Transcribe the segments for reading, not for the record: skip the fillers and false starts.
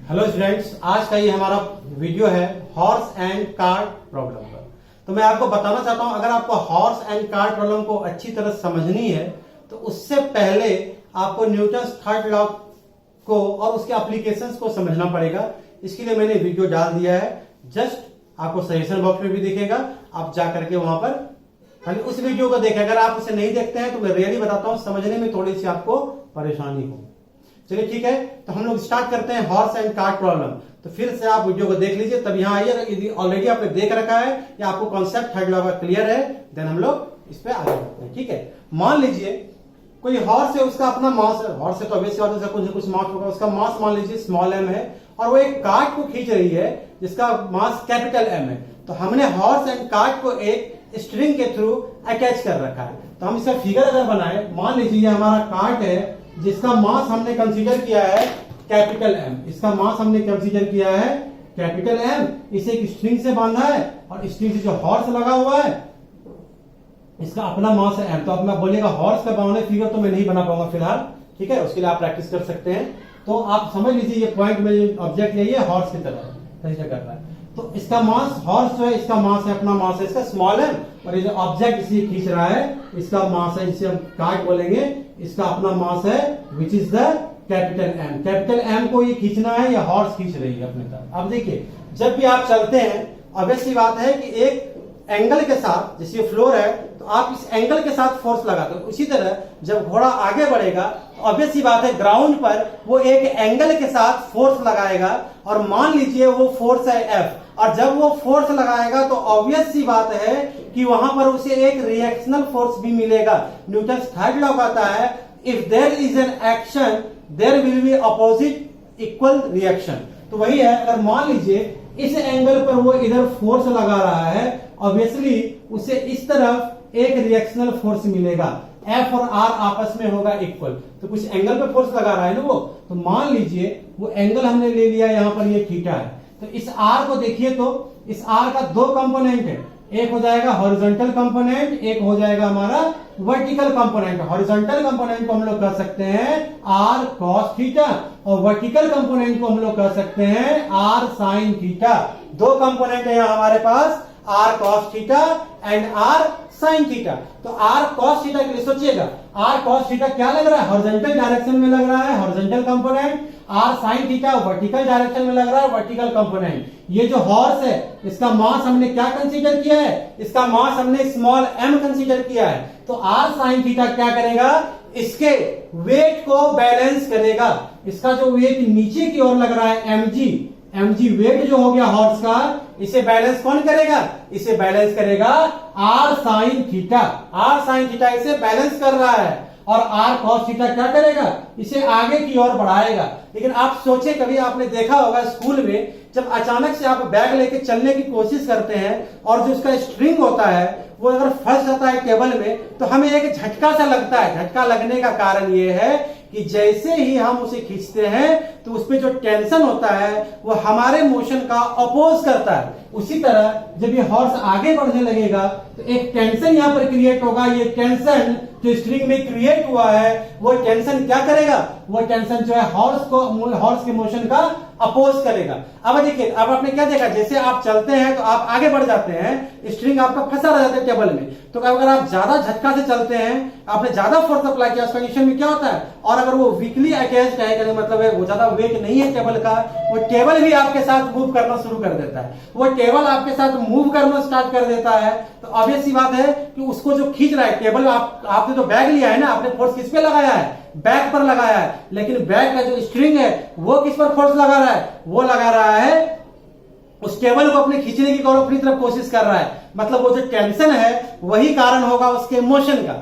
Hello students, आज का ये हमारा वीडियो है हॉर्स एंड कार्ट प्रॉब्लम का। तो मैं आपको बताना चाहता हूं, अगर आपको हॉर्स एंड कार्ट प्रॉब्लम को अच्छी तरह समझनी है तो उससे पहले आपको न्यूटन्स थर्ड लॉ को और उसके एप्लीकेशंस को समझना पड़ेगा। इसके लिए मैंने वीडियो डाल दिया है, जस्ट आपको सजेशन बॉक्स में भी दिखेगा, आप जा करके वहां पर खाली उस वीडियो को देखें। अगर आप उसे नहीं देखते हैं तो मैं रियली बताता हूं, समझने में थोड़ी सी आपको परेशानी हो। चलिए ठीक है, तो हम लोग स्टार्ट करते हैं हॉर्स एंड कार्ट प्रॉब्लम। तो फिर से आप वीडियो को देख लीजिए, तब यहाँ आइए। यदि ऑलरेडी आपने देख रखा है या आपको कॉन्सेप्ट थर्ड लॉ का क्लियर है, देन हम लोग इस पे आगे बढ़ते हैं। ठीक है, मान लीजिए कोई हॉर्स है, उसका अपना मास है। हॉर्स है तो ऑब्वियस बात है, कुछ न कुछ मास होगा। उसका मास मान लीजिए स्मॉल एम है और वो एक कार्ट को खींच रही है जिसका मास कैपिटल एम है। तो हमने हॉर्स एंड कार्ट को एक स्ट्रिंग के थ्रू अटैच कर रखा है। तो हम इसका फिगर अगर बनाए, मान लीजिए ये हमारा कार्ट है जिसका मास हमने कंसीडर किया है कैपिटल एम। इसका मास हमने कंसीडर किया है कैपिटल एम। इसे एक स्ट्रिंग से बांधा है और स्ट्रिंग से जो हॉर्स लगा हुआ है इसका अपना मास है एम। तो अब मैं बोलेगा हॉर्स का बनाने फिगर तो मैं नहीं बना पाऊंगा फिलहाल, ठीक है, उसके लिए आप प्रैक्टिस कर सकते हैं। तो आप समझ लीजिए ये पॉइंट में ऑब्जेक्ट यही है, हॉर्स की तरह कंसीडर कर रहा है। तो इसका मास हॉर्स जो है, इसका मास है, अपना मास है इसका स्मॉल एम, और ये जो ऑब्जेक्ट इसे खींच रहा है इसका मास है, जिसे हम कार्ट बोलेंगे, इसका अपना मास है which is the capital M. Capital M को ये खींचना है या हॉर्स खींच रही है अपने तरफ। अब देखिए, जब भी आप चलते हैं ऑब्वियस सी बात है कि एक एंगल के साथ, जैसे फ्लोर है तो आप इस एंगल के साथ फोर्स लगाते हो। उसी तरह जब घोड़ा आगे बढ़ेगा तो ऑब्वियस सी बात है ग्राउंड पर वो एक एंगल के साथ फोर्स लगाएगा, और मान लीजिए वो फोर्स है एफ। और जब वो फोर्स लगाएगा तो ऑब्वियस सी बात है कि वहां पर उसे एक रिएक्शनल फोर्स भी मिलेगा। न्यूटन्स थर्ड लॉ कहता है if there is an action there will be opposite equal reaction. तो वही है, अगर मान लीजिए इस एंगल पर वो इधर फोर्स लगा रहा है, ऑब्वियसली उसे इस तरफ एक रिएक्शनल फोर्स मिलेगा। एफ और आर आपस में होगा इक्वल। तो कुछ एंगल पे फोर्स लगा रहा है ना वो, तो मान लीजिए वो एंगल हमने ले लिया, यहां पर ये थीटा है। तो इस आर को देखिए, तो इस आर का दो कंपोनेंट है, एक हो जाएगा हॉरिजॉन्टल कंपोनेंट, एक हो जाएगा हमारा वर्टिकल कंपोनेंट। हॉरिजॉन्टल कंपोनेंट को हम लोग कह सकते हैं आर कॉस थीटा, और वर्टिकल कंपोनेंट को हम लोग कह सकते हैं आर साइन थीटा। दो कंपोनेंट है यहाँ हमारे पास, R cos theta and R sine theta. तो आर कॉस थीटा के लिए सोचिएगा, आर कॉस थीटा क्या लग रहा है, हॉरिजॉन्टल डायरेक्शन में लग रहा है, horizontal component. R sine theta vertical direction में लग रहा है, वर्टिकल कंपोनेंट। ये जो हॉर्स है इसका मास हमने क्या कंसीडर किया है, इसका मास हमने स्मॉल एम कंसीडर किया है। तो आर साइन थीटा क्या करेगा, इसके वेट को बैलेंस करेगा। इसका जो वेट नीचे की ओर लग रहा है एमजी, एमजी वेट जो हो गया हॉर्स का, इसे बैलेंस कौन करेगा, इसे बैलेंस करेगा R sine theta. R sine theta इसे बैलेंस कर रहा है, और आर कॉस थीटा क्या करेगा, इसे आगे की ओर बढ़ाएगा। लेकिन आप सोचे, कभी आपने देखा होगा स्कूल में जब अचानक से आप बैग लेके चलने की कोशिश करते हैं और जो उसका स्ट्रिंग होता है वो अगर फंस जाता है टेबल में, तो हमें एक झटका सा लगता है। झटका लगने का कारण ये है कि जैसे ही हम उसे खींचते हैं तो उसपे जो टेंशन होता है वो हमारे मोशन का अपोज करता है। उसी तरह जब ये हॉर्स आगे बढ़ने लगेगा तो एक टेंशन यहां पर क्रिएट होगा। ये टेंशन जो स्ट्रिंग में क्रिएट हुआ है वो टेंशन क्या करेगा, वो टेंशन जो है हॉर्स के मोशन का अपोज करेगा। अब देखिए, अब आपने क्या देखा, जैसे आप चलते हैं तो आप आगे बढ़ जाते हैं, स्ट्रिंग आपका फंसा रह जाता है टेबल में। तो अगर आप ज्यादा झटका से चलते हैं, आपने ज्यादा फोर्स अप्लाई किया, उस कंडीशन में क्या होता है, और अगर वो वीकली अटैच्ड है, मतलब है वो ज्यादा वेट नहीं है टेबल का, वो टेबल भी आपके साथ मूव करना शुरू कर देता है। वो टेबल आपके साथ मूव करना स्टार्ट कर देता है। तो ऑब्वियस सी बात है कि उसको जो खींच रहा है टेबल, आपने जो बैग लिया है ना, आपने फोर्स किस पे लगाया है, बैक पर लगाया है। लेकिन बैक का जो स्ट्रिंग है वो किस पर फोर्स लगा रहा है, वो लगा रहा है उस टेबल को अपने खींचने की अपनी तरफ कोशिश कर रहा है। मतलब वो जो टेंशन है वही कारण होगा उसके मोशन का।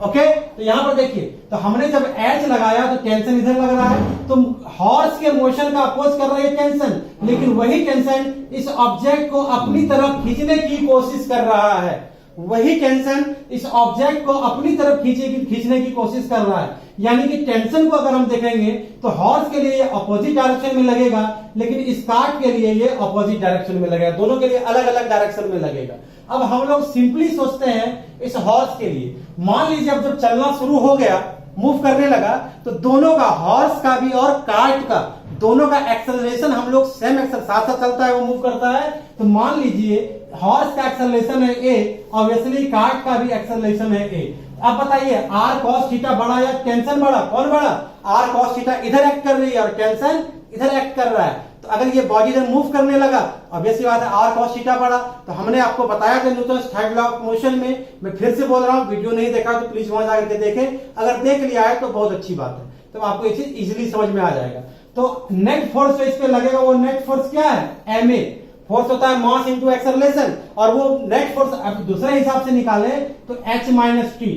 ओके, तो यहां पर देखिए, तो हमने जब एच लगाया तो टेंशन इधर लग रहा है, तो हॉर्स के मोशन का अपोज कर रही है टेंशन, लेकिन वही टेंशन इस ऑब्जेक्ट को अपनी तरफ खींचने की कोशिश कर रहा है। वही टेंशन इस ऑब्जेक्ट को अपनी तरफ खींचने की कोशिश कर रहा है। यानी कि टेंशन को अगर हम देखेंगे तो हॉर्स के लिए ये अपोजिट डायरेक्शन में लगेगा, लेकिन इस कार्ट के लिए ये अपोजिट डायरेक्शन में लगेगा। दोनों के लिए अलग अलग डायरेक्शन में लगेगा। अब हम लोग सिंपली सोचते हैं इस हॉर्स के लिए, मान लीजिए अब जब चलना शुरू हो गया, मूव करने लगा, तो दोनों का, हॉर्स का भी और कार्ट का, दोनों का एक्सेलरेशन हम लोग सेम साथ साथ चलता है, वो मूव करता है। तो मान लीजिए हॉर्स का एक्सेलरेशन है ए, ऑब्वियसली कार्ट का भी एक्सेलरेशन है ए। अब बताइए आर कॉस थीटा बड़ा या टेंशन बड़ा? कौन बड़ा? आर कॉस थीटा इधर एक्ट कर रही है और टेंशन इधर एक्ट कर रहा है। तो अगर ये बॉडी इधर मूव करने लगा, ऑब्वियसली बात है आर कॉस थीटा बड़ा। तो हमने आपको बताया था Newton's third law of motion में, मैं फिर से बोल रहा हूं, वीडियो नहीं देखा तो प्लीज वहां जाकर के देखें, अगर देख लिया है तो बहुत अच्छी बात है, तो आपको ये चीज इजीली समझ में आ जाएगा। तो नेट फोर्स जो इस पे लगेगा वो नेट फोर्स क्या है? M A. फोर्स होता है मास इंटू एक्सेलरेशन, और वो नेट फोर्स अब दूसरे हिसाब से निकाले तो एच माइनस टी।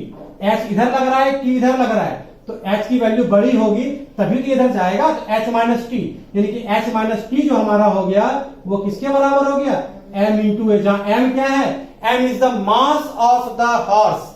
एच इधर लग रहा है, टी इधर लग रहा है, तो एच की वैल्यू बड़ी होगी तभी तो इधर जाएगा, तो एच माइनस टी, यानी कि एच माइनस टी जो हमारा हो गया वो किसके बराबर हो गया? एम इंटू ए, जहां एम क्या है? M is the mass of the horse,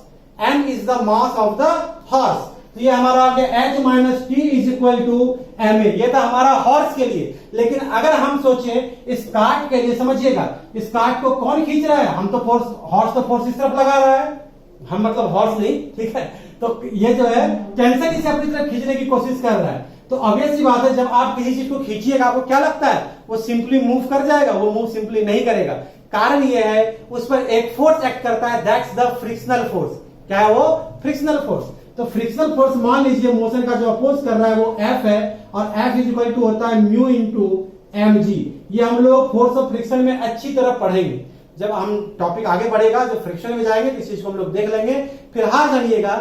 M is the mass of the horse. तो ये हमारा आ गया H minus T is equal to M A. ये था हमारा हॉर्स के लिए। लेकिन अगर हम सोचे इस कार्ट के लिए, समझिएगा इस कार्ट को कौन खींच रहा है? हम तो फोर्स, हॉर्स तो फोर्स इस तरफ लगा रहा है, हम मतलब हॉर्स नहीं, ठीक है। तो ये जो है टेंशन इसे अपनी तरफ खींचने की कोशिश कर रहा है। तो ऑब्वियस सी बात है जब आप किसी चीज को खींचिएगा आपको क्या लगता है? वो सिंपली मूव कर जाएगा? वो मूव सिंपली नहीं करेगा। कारण ये है उस पर एक फोर्स एक्ट करता है, दैट्स द फ्रिक्शनल फोर्स। क्या है वो? Frictional force. तो फ्रिक्शनल फोर्स मान लीजिए मोशन का जो अपोज कर रहा है वो एफ है, और एफ इज इक्वल टू होता है म्यू इंटू एम जी। ये हम लोग फोर्स ऑफ फ्रिक्शन में अच्छी तरह पढ़ेंगे, जब हम टॉपिक आगे बढ़ेगा जो फ्रिक्शन में जाएंगे तो इस चीज को हम लोग देख लेंगे। फिलहाल जानिएगा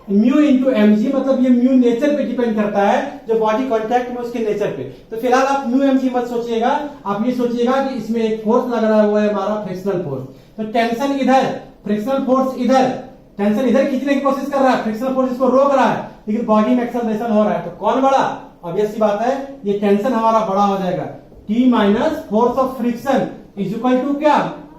म्यू इंटू एम जी, मतलब ये म्यू नेचर पे डिपेंड करता है, जो बॉडी कांटेक्ट में उसके नेचर पे। तो फिलहाल आप म्यू एम जी मत सोचिएगा, आप ये सोचिएगा कि इसमें एक फोर्स लग रहा है, वो है हमारा फ्रिक्शनल फोर्स। तो टेंशन इधर, फ्रिक्शनल फोर्स इधर, टेंशन इधर खींचने की कोशिश कर रहा है, फ्रिक्शनल फोर्स इसको रोक रहा है, लेकिन बॉडी में एक्सेलरेशन हो रहा है। तो कौन बड़ा? ऑब्वियस सी बात है ये टेंशन हमारा बड़ा हो जाएगा। T minus force of friction is equal to क्या?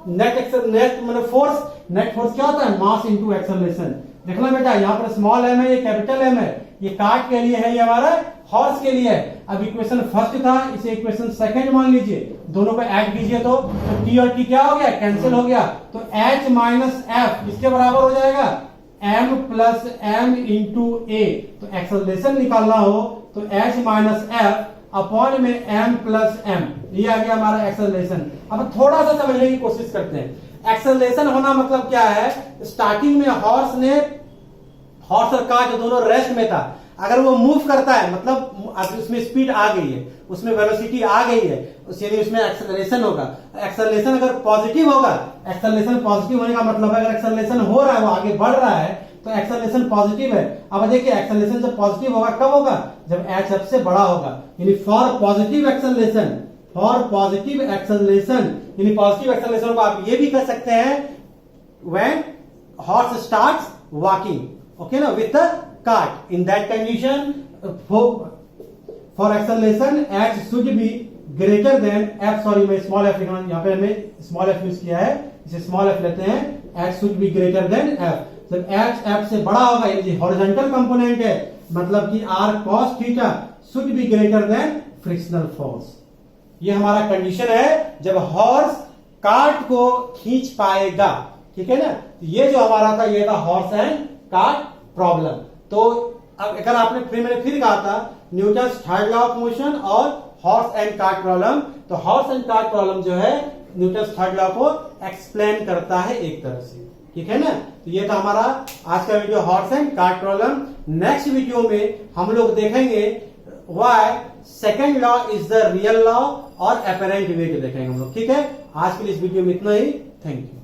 नेट मतलब फोर्स, नेट फोर्स क्या होता है? Mass into acceleration. देखना बेटा यहाँ पर स्मॉल एम है, ये कैपिटल एम है, ये कार्ट के लिए है, ये हमारा हॉर्स के लिए है। अब इक्वेशन फर्स्ट था, इसे इक्वेशन सेकंड मान लीजिए, दोनों को ऐड कीजिए तो टी और टी क्या हो गया? कैंसिल हो गया। तो एच माइनस एफ किसके बराबर हो जाएगा? एम प्लस एम इंटू ए। तो एक्सेलरेशन निकालना हो तो एच माइनस एफ अपॉन में एम प्लस एम, ये आ गया हमारा एक्सेलरेशन। अब थोड़ा सा समझने की कोशिश करते हैं। एक्सेलरेशन होना मतलब क्या है? स्टार्टिंग में हॉर्स और कार्ट दोनों रेस्ट में था, अगर वो मूव करता है मतलब अब उसमें स्पीड आ गई है, उसमें वेलोसिटी आ गई है, यानी उसमें एक्सेलरेशन होगा। एक्सेलरेशन अगर पॉजिटिव होगा, एक्सेलरेशन पॉजिटिव होने का मतलब है अगर एक्सेलरेशन हो रहा है, वो आगे बढ़ रहा है तो एक्सेलरेशन पॉजिटिव है। अब देखिए एक्सेलरेशन जब पॉजिटिव होगा कब होगा? जब एच एफ से बड़ा होगा, यानी for positive acceleration, for positive acceleration, यानी पॉजिटिव एक्सेलरेशन को आप ये भी कह सकते हैं when horse starts walking, okay ना, with the cart. In that condition for acceleration H should be greater than F, sorry मैं स्मॉल एफ यहाँ पे हमें स्मॉल एफ यूज किया है, इसे स्मॉल एफ लेते हैं, H should be greater than F. जब एच एफ से बड़ा होगा, ये हॉरिजॉन्टल कंपोनेंट है, मतलब कि R cos theta should be greater than frictional force. ये हमारा कंडीशन है जब हॉर्स कार्ट को खींच पाएगा, ठीक है ना। ये जो हमारा था ये था हॉर्स एंड कार्ट प्रॉब्लम। तो अब अगर आपने मैंने फिर कहा था Newton's third law of motion और हॉर्स एंड कार्ट प्रॉब्लम, तो हॉर्स एंड कार्ट प्रॉब्लम जो है न्यूटन्स थर्ड लॉ को एक्सप्लेन करता है एक तरह से, ठीक है ना। तो ये था हमारा आज का video horse and cart problem. Next video में हम लोग देखेंगे why second law is the real law और अपरेंट वेट देखेंगे हम लोग, ठीक है। आज के लिए इस वीडियो में इतना ही, थैंक यू।